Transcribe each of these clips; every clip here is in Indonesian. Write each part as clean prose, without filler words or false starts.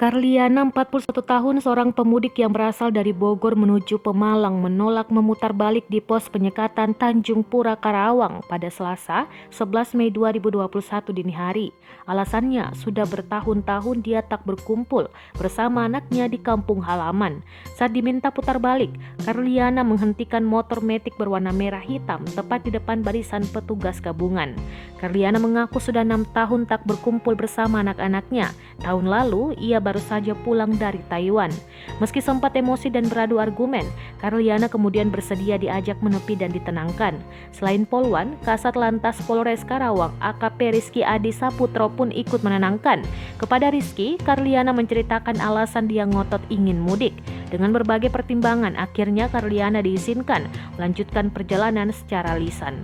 Karliana, 41 tahun, seorang pemudik yang berasal dari Bogor menuju Pemalang, menolak memutar balik di pos penyekatan Tanjung Pura Karawang pada Selasa, 11 Mei 2021 dini hari. Alasannya, sudah bertahun-tahun dia tak berkumpul bersama anaknya di kampung halaman. Saat diminta putar balik, Karliana menghentikan motor metik berwarna merah hitam tepat di depan barisan petugas gabungan. Karliana mengaku sudah 6 tahun tak berkumpul bersama anak-anaknya. Tahun lalu, ia baru saja pulang dari Taiwan. Meski sempat emosi dan beradu argumen, Karliana kemudian bersedia diajak menepi dan ditenangkan. Selain Polwan, Kasat Lantas Polres Karawang AKP Rizky Adi Saputro pun ikut menenangkan. Kepada Rizky, Karliana menceritakan alasan dia ngotot ingin mudik. Dengan berbagai pertimbangan, akhirnya Karliana diizinkan melanjutkan perjalanan secara lisan.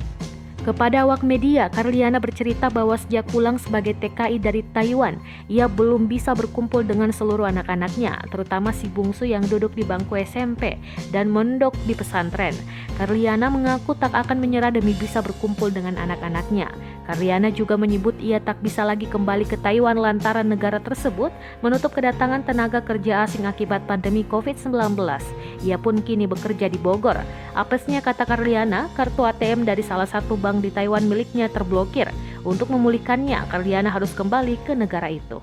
Kepada awak media, Karliana bercerita bahwa sejak pulang sebagai TKI dari Taiwan, ia belum bisa berkumpul dengan seluruh anak-anaknya, terutama si bungsu yang duduk di bangku SMP dan mondok di pesantren. Karliana mengaku tak akan menyerah demi bisa berkumpul dengan anak-anaknya. Karliana juga menyebut ia tak bisa lagi kembali ke Taiwan lantaran negara tersebut menutup kedatangan tenaga kerja asing akibat pandemi COVID-19. Ia pun kini bekerja di Bogor. Apesnya, kata Karliana, kartu ATM dari salah satu bank di Taiwan miliknya terblokir. Untuk memulihkannya, Karliana harus kembali ke negara itu.